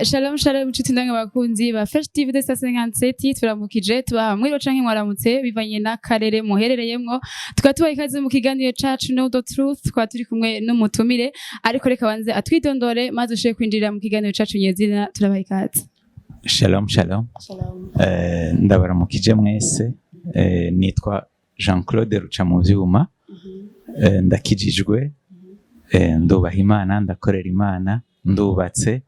Shalom shalom nshuti ndanga bakunzi ba Fresh TV de 57 turamukije tubaha mwiro canke mwaramutse bivanye n'akarere muherereyemwo tukatubaha ikaze mu kiganiro cacu Know the Truth twa turi kumwe n'umutumire ariko reka banze atwidondore maze ushiye kwinjira mu kiganiro cacu nyezina turabaha ikaze. Shalom shalom. Ndabaramukije mwese nitwa Jean-Claude Rucamuvyuma ndakijijwe ndubaha Imana ndakorera Imana ndubatse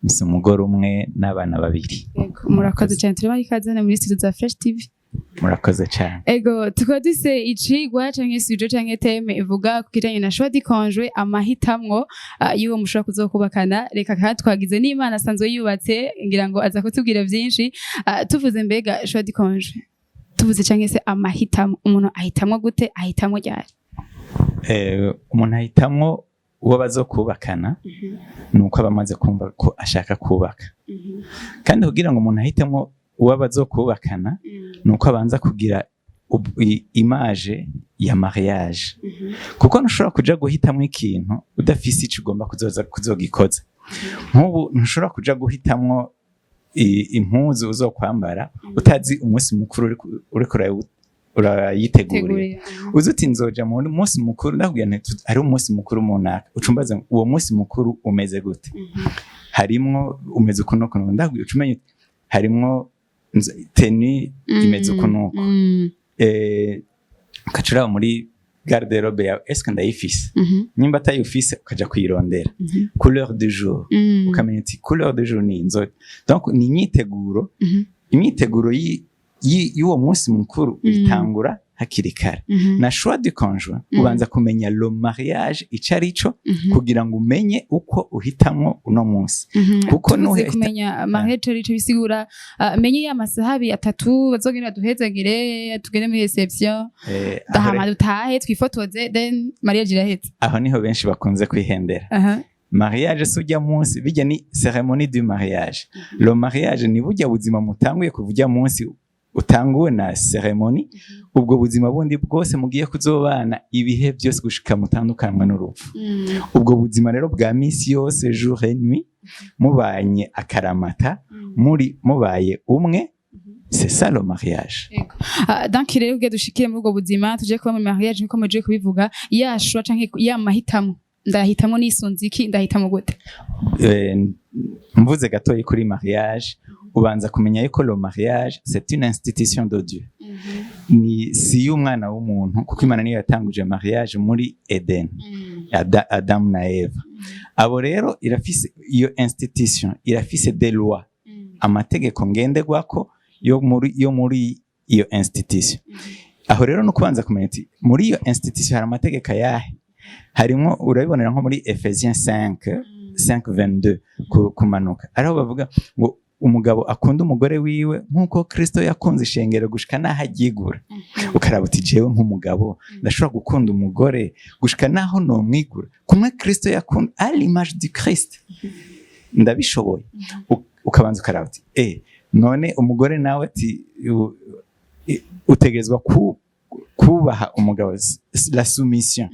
mfise umugore umwe n'abana babiri. Murakoze cyane turabaha ikaze muri studio za Fresh TV. Murakoze cyane. Ego tukaba duse icigwa canke studio canke teme ivuga ku kijanye na choix du conjoint amahitamwo y'uwo mushobora kuzokubakana reka kandi twagize n'Imana asanzwe yubatse ngira ngo aza kutubwira vyinshi tuvuze mbega choix du conjoint tuvuze canke se amahitamo umuntu ahitamwo gute ahitamwo ryari? Umuntu ahitamwo uwo bazokubakana nuko abamaze kumva ko ashaka kubaka kandi kugira ngo umuntu ahitemwo uwo bazokubakana nuko abanza kugira image ya mariage kuko ntushobora kuja guhitamwo ikintu udafise ico ugomba kuzogikoza nk'ubu ntushobora kuja guhitamwo impuzu uzokwambara utazi umunsi mukuru uriko urayitegurira uzuti nzoja mu munsi mukuru ndakubwira nti ari umunsi mukuru munaka ucumbaza uwo munsi mukuru umeze gute harimwo umeze kunuko ndakubwira ucumenye harimwo tenue imeze kunuko kacura muri garde-robe ya est-ce que ndayifise nimba atayifise ukaja kuyirondera couleur du jour ukamenya ati couleur du jour ni inzo donc ni imyiteguro y'uwo munsi mukuru itangura hakiri kare na choix du conjoint ubanza kumenya le mariage icarico kugira ngo umenye uko uhitamwo uno munsi kuko no kumenya mariage ico bisigura menye amasahabi atatu bazogenda duhezagire tugende muri reception dahama dutahe twifotoze then mariage iraheze aho niho benshi bakunze kwihendera mariage sujya munsi bijya ni cérémonie du mariage le mariage ni bujya buzima mutanguye kuvujya munsi utanguwe na ceremony ubwo buzima bundi bwose mugiye kuzobana ibihe byose gushika mutandukanwa n'urupfu ubwo buzima rero bwa misi yose jour et nuit mubanye akaramata mubaye umwe c'est ça le mariage. Donc rero ugiye dushikire muri ubwo buzima tuje kuba mu mariage niko muje kubivuga yashwa canke yamahitamo ndahitamo nisunze iki ndahitamo gute? Mvuze gatoyi kuri mariage ubanza kumenya yuko le mariage c'est une institution de Dieu ni si umwana w'umuntu kuko Imana niyo yatanguje mariage muri Eden Adam na Eva abo rero irafise iyo institution irafise des lois amategeko ngenderwako yo muri iyo institution aho rero no kubanza kumenya ati muri iyo institution hari amategeko yahe harimo urabibonera nko muri Ephesiens 5:22 kumanuka araho bavuga ngo umugabo akunda umugore wiwe nkuko Kristo yakunze ishengero gushika naho agigura ukaraba uti jewe nk'umugabo ndashobora gukunda umugore gushika naho no mwigura kumwe Kristo yakunda à l'image du Christ ndabishoboye ukabanza ukaraba uti none umugore nawe ati utegezwa kubaha umugabo la soumission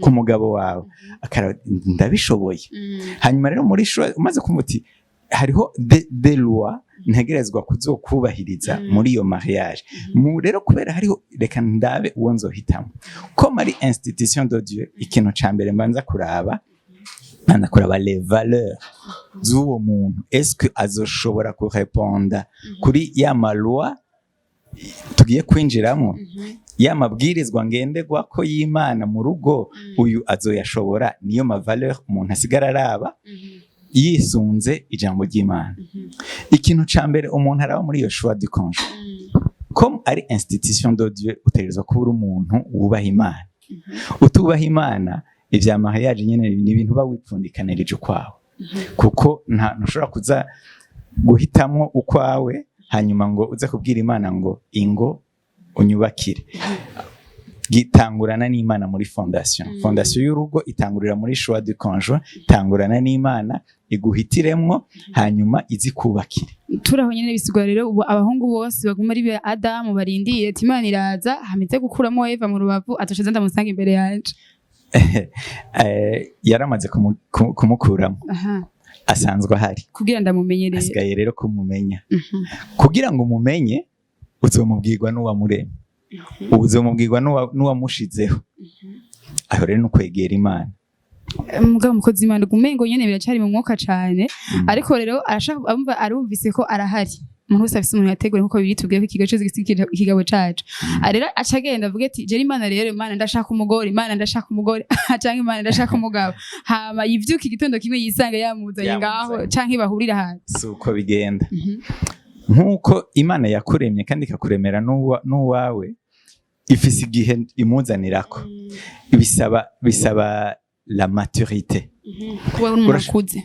ku mugabo wawe akaraba ndabishoboye hanyuma rero muri choix umaze kumuti hariho des lois ntegerezwa kuzokubahiriza muri iyo mariage mu rero kubera hariho reka ndabe uwo nzohitamo ko mari institution de Dieu ikintu cambere mbanza kuraba les valeurs z'uwo muntu est-ce que azoshobora kurepondre kuri ya maloi tugiye kwinjiramo ya mabwirizwa ngenderwa ko y'Imana mu rugo uyu azoyashobora niyo ma valeur umuntu asigara araba yisunze ijambo ry'Imana ikintu cambere umuntu araba muri iyo choix du conjoint comme ari institution de Dieu utegerezwa kuba umuntu wubaha Imana utubaha Imana ivya mariage nyene ni ibintu bawipfundikanirije kwawe kuko ntushobora kuza guhitamwo ukwawe hanyuma ngo uze kubwira Imana ngo ingo unyubakire gitangurana n'Imana muri fondation y'urugo itangurira muri choix du conjoint tangurana n'Imana iguhitiremwo hanyuma izikubakire turaho nyene bisigura rero ubu abahungu bose baguma ari Adamu barindiye ati Imana iraza hamize gukuramo Eva mu rubavu atoshe ndamusanga imbere yanje yaramaze kumukuramo asanzwe ahari kugira ndamumenye rero asigaye rero kumumenya kugira ngo umumenye uzomubwirwa n'uwamuremye uzomubwirwa n'uwamushizeho aho rero nukwegera Imana mugabo mukozi Imana gumengo nyene biracari mu mwuka cane ariko rero arashaka amva arumvise ko arahari umuntu wese afise umuntu yategura nkuko biri tubwiye ko ikigo cyose ikigabo cacu rero acagenda avuga ati je Imana rero Imana ndashaka umugore Imana ndashaka umugore canke Imana ndashaka umugabo hama yivyuka igitondo kimwe yisanga yamuzanye ngaho canke bahurira hanze suko bigenda nkuko Imana yakuremye kandi ikakuremera n'uwawe ifise igihe imuzanirako bisaba la maturité kuba umukuze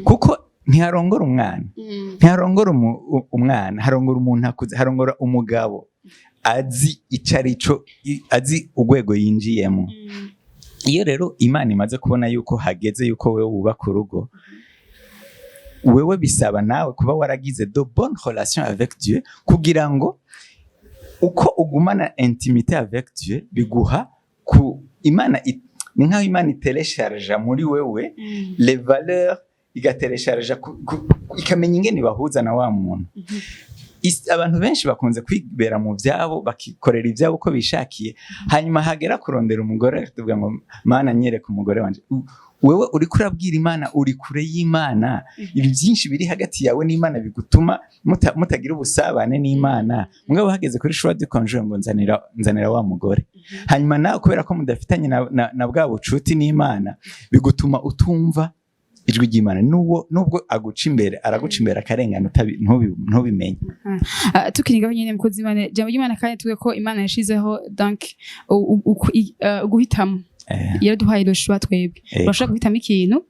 kuko ntiharongora umwana ntiharongora umwana harongora umuntu akuze harongora umugabo azi icarico azi urwego yinjiyemo iyo rero Imana imaze kubona yuko hageze yuko wewe wubaka urugo wewe bisaba nawe kuba waragize de bonnes relations avec Dieu kugira ngo uko ugumana intimité avec Dieu biguha ku Imana ni nkaho Imana iteresharja muri wewe les valeurs igateresharja ikamenya ingene bahuza na wa muntu abantu benshi bakunze kwibera mu vyabo bakikorera ivyabo uko bishakiye hanyuma hagera kurondera umugore tuvuga ngo Mana nyereka umugore wanje wewe uri kurabwira Imana uri kure y'Imana ibi byinshi biri hagati yawe n'Imana bigutuma mutagira ubusabane n'Imana mugabo hageze kuri choix de conjoint ngo nzanira wa mugore hanyuma nawe kubera ko mudafitanye na bwa bucuti n'Imana bigutuma utumva ijwi ry'Imana nubwo aguca imbere araguca imbere akarengana ntubimenye tukiringaho nyene mukozi Imana jambo ry'Imana kandi tuvuge ko Imana yashizeho donc guhitamo iyo duhaye le choix twebwe urashaka guhitamo ikintu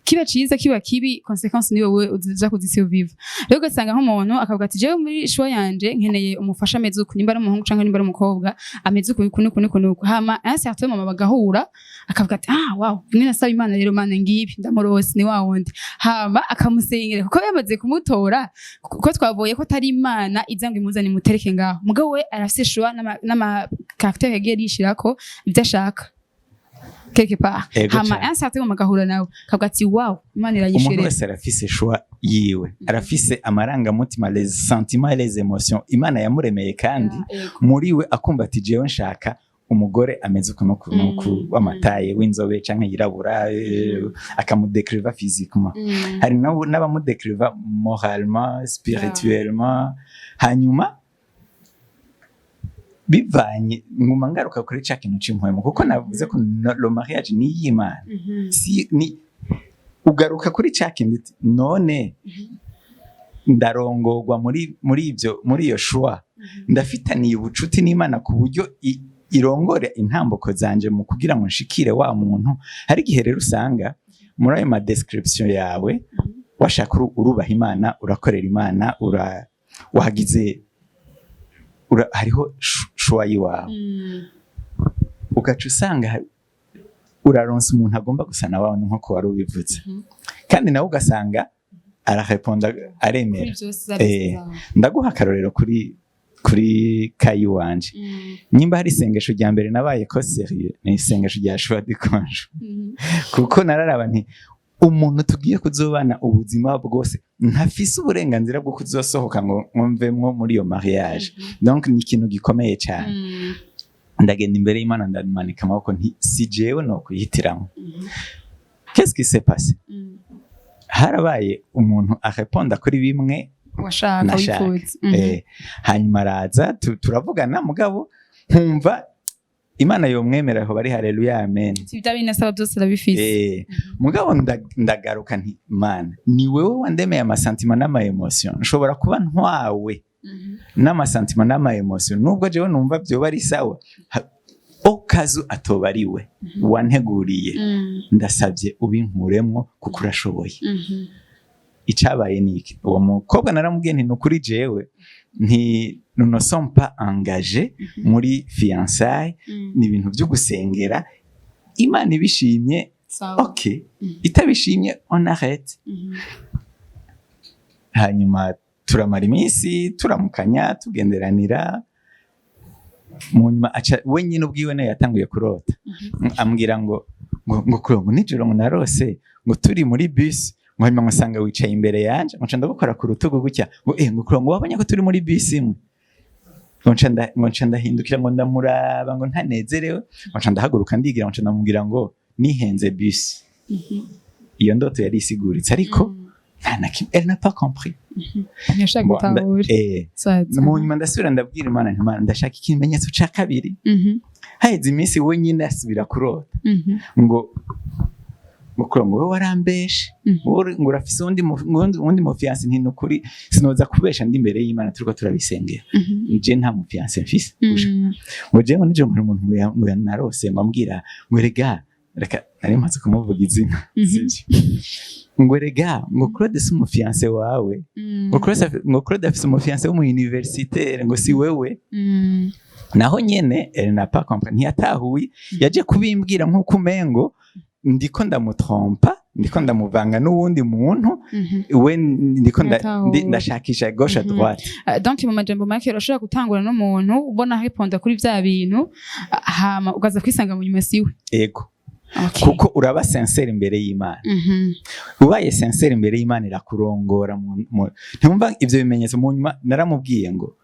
kiba ciza kiba kibi consequence ni wowe uza kuzisurvive rero ugasanga nk'umuntu akavuga ati jewe muri choix yanje nkeneye umufasha ameze uko nimba ari umuhungu canke nimba ari umukobwa ameze uko nuko hama un certain moment bagahura akavuga ati wow mwe nasaba Imana rero Mana ngibi ndamurose ni wa wundi hama akamusengera kuko yamaze kumutora kuko twavuye ko tari Imana izango imuzane mutereke ngaho mugabo we arafise choix n'ama caractère yagiye yishirako ivyashaka quelque part hama un certain moment agahura nawe kavuga ati wow Imana iranyishere umuntu wese arafise choix yiwe arafise amaranga mutima les sentiments et les émotions Imana yamuremeye kandi muri we akumva ati jewe nshaka umugore ameze uko nuko wamataye w'inzobe canke yirabura akamudekriva physiquement hari n'abamudekriva moralement spirituellement hanyuma bivanye nguma ngaruka kuri ca kintu c'impuhwe kuko navuze ko le mariage ni y'Imana si ni ugaruka kuri ca kintu none ndarongorwa muri iyo choix ndafitaniye ubucuti n'Imana ku buryo irongore intamboko zanje mu kugira ngo nshikire wa muntu hari igihe rero usanga muri ayo ma description yawe washaka urubaha Imana urakorera Imana wahagize hariho choix yiwawe ugaca usanga uraronsa umuntu agomba gusa na wawe nko wari ubivuze kandi nawe ugasanga arareponda aremera ndaguha akarorero kuri kayi wanje nyimba hari isengesho rya mbere nabaye ko serieux ni isengesho rya choix de conjoint kuko nararaba nti umuntu tugiye kuzobana ubuzima bwose ntafise uburenganzira bwo kuzosohoka ngo mwumvemwo muri iyo mariage donc ni ikintu gikomeye cyane ndagenda imbere y'Imana ndamanika amaboko nti si jewe no kuyihitiramo qu'est-ce qui s'est passé harabaye umuntu areponda kuri bimwe washaka wifuza hanyuma araza turavugana mugabo nkumva Imana yomwemera aho bari haleluya amen sibita binasaba byose rabifise mugabo ndagaruka nti Mana ni wewe wandemeye amasantima n'ama emotion nshobora kuba ntwawe n'amasantima n'ama emotion nubwo jewe numva byo bari sawa okazu atobariwe wanteguriye ndasabye ubinkuremwo kuko urashoboye icabaye niki uwo mukobwa naramubwiye nti nukuri jewe nti nous ne sommes pas engagés muri fiançailles ni ibintu byo gusengera Imana ibishimye okay itabishimye on arrête hanyuma turamara iminsi turamukanya tugenderanira mu nyuma aca wenyine ubwiwe nayo yatanguye kurota ambwira ngo nijoro ngo narose ngo turi muri bus hanyuma ngasanga wicaye imbere yanje nca ndagukora ku rutugu gutya ngo wabonye ko turi muri bisi imwe nca ndahindukira ngo ndamuraba ngo ntanezerewe nca ndahaguruka ndigira nca ndamubwira ngo nihenze bisi iyo ndoto yari isiguritse ariko elle n'a pas compris. Mu nyuma ndasubira ndabwira Imana nti Imana ndashaka ikimenyetso ca kabiri. Haheze iminsi wenyine asubira kurota ngo wowe warambeshe ngo urafise undi mufiance nti nukuri sinoza kubesha ndi imbere y'Imana turiko turabisengera je nta mufiance mfise ngo je ngo nije umuntu ngo narose ngambwira ngo reka nari maze kumuvuga izina ngo rega ngo Claude si umufiance wawe ngo Claude afise umufiance wo mu universitaire ngo si wewe naho nyene elle n'a pas compris ntiyatahuye yaje kubimbwira nk'uko umengo ndiko ndamutrompa ndiko ndamuvanga n'uwundi muntu we ndiko ndashakisha gauche à droite donc mu majambo make urashobora gutangura n'umuntu ubona ahiponda kuri vya bintu hama ugaza kwisanga mu nyuma siwe yego kuko uraba sincere imbere y'Imana ubaye sincere imbere y'Imana irakurongora ntumva ivyo bimenyetso mu nyuma naramubwiye ngo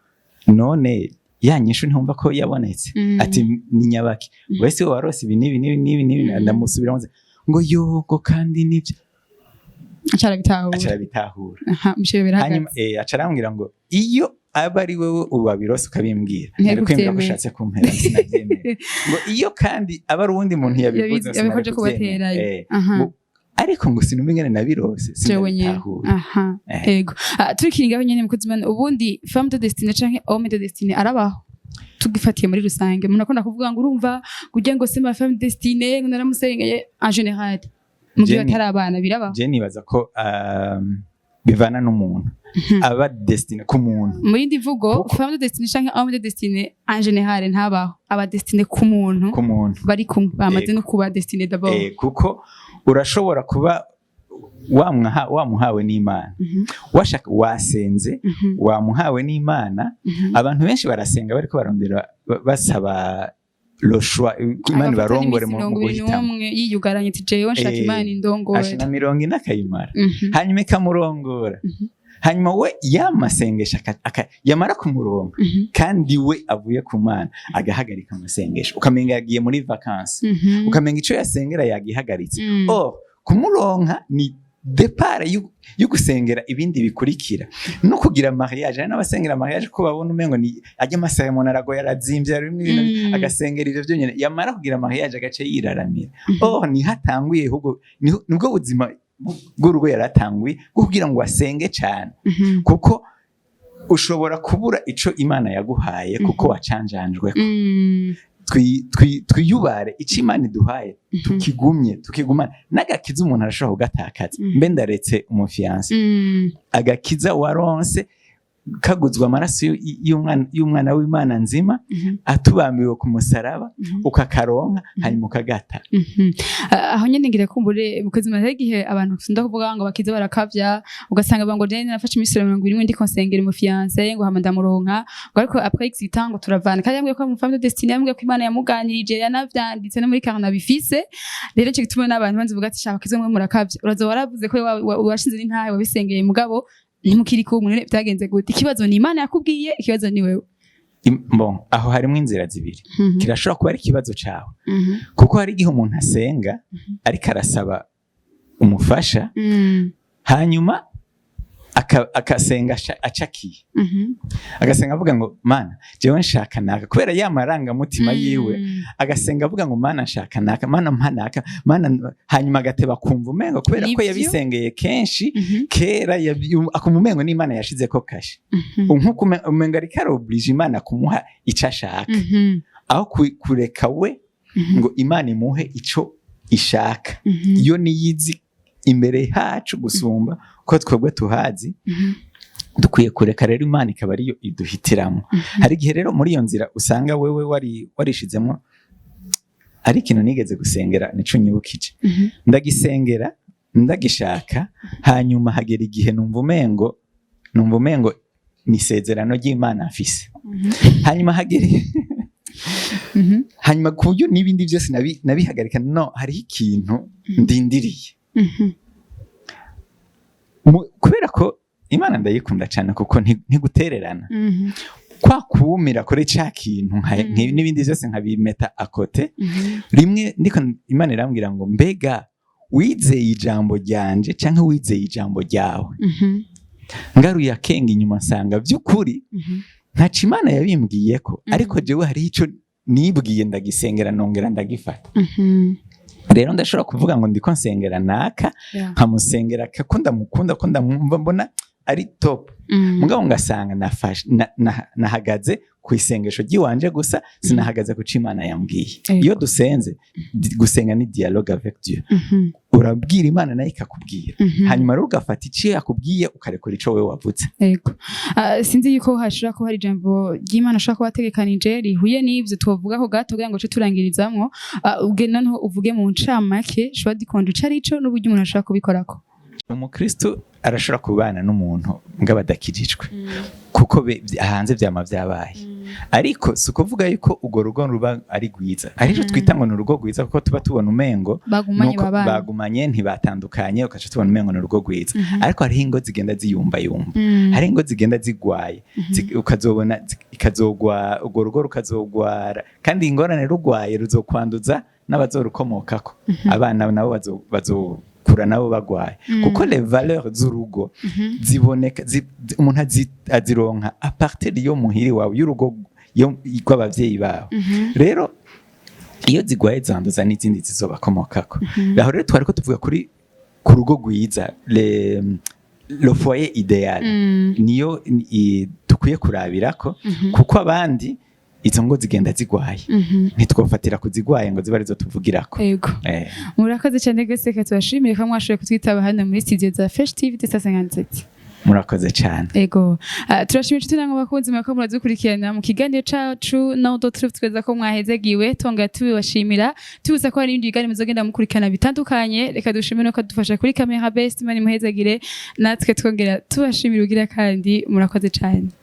none yanyishu ntumva ko yabonetse ati ni nyabaki wese warose ibi nibi ndamusubira ngo yogo kandi nivyo acarabitahura hanyuma acarambwira ngo iyo aba ari wewe ubabirose ukabimbwira nari kwemera ko ushatse kumpera sinabyemera ngo iyo kandi aba ari uwundi muntu yabivuze yabikoje kubateranya ariko ngo sinumva ingene nabirose sinabitahura yego turikiringaho nyene mukozi mana ubundi femme de destinée canke homme de destinée arabaho tugifatiye muri rusange umuntu akunda kuvuga ngo urumva kugira ngo c'est ma femme de destinée naramusengeye en général mu gihe atari abana birabaho je nibaza ko bivana n'umuntu aba destiné ku muntu mu yindi vugo femme de destinée canke homme de destinée en général ntabaho aba destiné ku muntu bari kumwe bamaze no kuba destiné d'abord kuko urashobora kuba wamuhawe n'Imana washaka wasenze wamuhawe n'Imana abantu benshi barasenga bariko barondera basaba le choix Imana barongore mu guhitamo yiyugaranye ati jewe nshaka Imana indongore ashina 40 akayimara hanyuma ikamurongora hanyuma we yamasengesha yamara kumuronga kandi we avuye ku Mana agahagarika amasengesho ukamenga yagiye muri vacances ukamenga ico yasengera yagihagaritse kumuronka ni départ y'ugusengera ibindi bikurikira no kugira mariage n'abasengera mariage ko babona umengo ni ajya amaseremoni arago yarazimvye arimo ibintu agasengera ivyo byonyene yamara kugira mariage agace yiraramira ni hatanguye ahubwo nibwo buzima bw'urugo yaratanguye kugira ngo asenge cyane kuko ushobora kubura ico Imana yaguhaye kuko wacanjanjwe twiyubare ico Imana iduhaye tukigumana n'agakiza umuntu arashobora kugatakaza mbe ndaretse umufiance agakiza waronse kaguzwa amaraso y'umwana w'Imana nzima atubambiwe ku musaraba ukakaronka hanyuma ukagata aho nyene ngira kumbure mukozi maze igihe abantu bakunda kuvuga ngo bakiza barakavya ugasanga bango je nafashe imisoro 20 ndi konsengera mu fiance ngo hama ndamuronka ngo ariko après exitant ngo turavana kandi yambwiye ko mu femme de destinée yambwiye ko Imana yamuganirije yanavyanditse no muri carnet bifise rero cyo gituma n'abantu banze vuga ati shaka kizo mwe murakavya urazo waravuze ko washinze n'intahe wabisengeye mugabo nimukiri ko umuntu byagenze gute ikibazo ni Imana yakubwiye ikibazo ni wewe bon aho harimo inzira zibiri kirashobora kuba ari ikibazo cawe kuko hari igihe umuntu asenga ariko arasaba umufasha hanyuma akasenga acakiye agasenga avuga ngo Mana jewe nshaka naka kubera yamaranga mutima yiwe agasenga avuga ngo Mana nshaka naka Mana mpanaka Mana hanyuma agateba kumva umengo kubera ko yabisengeye kenshi kera akumva umengo n'Imana yashize ko kashi nkuko umengo ari karo oblige Imana kumuha ico ashaka aho kureka we ngo Imana imuhe ico ishaka iyo niyizi imbere hacu gusumba ko twebwe tuhazi dukwiye kureka rero Imana ikaba ariyo iduhitiramo hari igihe rero muri iyo nzira usanga wewe warishizemo ari ikintu nigeze gusengera nico nyibukije ndagisengera ndagishaka hanyuma hagera igihe numva umengo ni isezerano ry'Imana afise hanyuma hagera hanyuma ku buryo n'ibindi byose nabihagarika no hariho ikintu ndindiriye kubera ko Imana ndayikunda cyane kuko ntigutererana kwa kumira kuri ca kintu n'ibindi byose nkabimeta akote rimwe ndiko Imana irambwira ngo mbega wizeye ijambo ryanje canke wizeye ijambo ryawe ngaruye akenge inyuma nsanga by'ukuri ntaca Imana yabimbwiye ko ariko jewe hari ico nibwiye ndagisengera nongera ndagifata rero ndashobora kuvuga ngo ndiko nsengera naka nkamusengera ko ndamukunda ko ndamwumva mbona ari top mugabo ngasanga nahagaze ku isengesho ry'iwanje gusa sinahagaze ku Imana yambwiye iyo dusenze gusenga ni dialogue avec Dieu urabwira Imana nayo ikakubwira hanyuma rero ugafata icyo yakubwiye ukarekura ico wewe wavutse yego sinzi yuko hashira ko hari ijambo ry'Imana ashaka kubategekanije rihuye n'ivyo twovuga ko gato kugira ngo cyo turangirizamwo ubwe noneho uvuge mu ncamake Choix du conjoint carico n'uburyo umuntu ashaka kubikorako umukristo arashobora kubana n'umuntu ngabadakirijwe kuko hanze vyama vyabaye ariko sukuvuga yuko ugo rugo ruba ari gwiza arico twita ngo n'urugo gwiza kuko tuba tubona umengo bagumanye ntibatandukanye ukaca tubona umengo n'urugo gwiza ariko hari ingo zigenda ziyumba hari ingo zigenda zigwaye ukazobona ikazogwa ugo rugo rukazogwara kandi ingorane rugwaye ruzokwanduza n'abazorukomokako abana nabo bazokura nabo bagwaye kuko les valeurs z'urugo ziboneka umuntu azironka a partir yo muhiri wawe y'urugo y'abavyeyi bawe rero iyo zigwaye zanduza n'izindi zizobakomokako aho rero twariko tuvuga kuri ku rugo gwiza le foyer idéal niyo dukwiye kurabirako kuko abandi izo ngo zigenda zigwaye ntitwofatira kuzigwaye ngo ziba arizo tuvugirako yego murakoze cyane gese katubashimiye ko mwashoboye kutwitaba hano muri studio za Fresh TV 257 murakoze cyane yego turashimira inshuti namwe bakunzi mwako muradukurikirana mu kiganiro cacu naho tweza ko mwahezegiwe tonga tubibashimira tubuza ko hari ibindi biganiro muzogenda mukurikirana bitandukanye reka dushimire no kadufasha kuri camera best mani muhezagire natwe twongera tubashimira ugira kandi murakoze cyane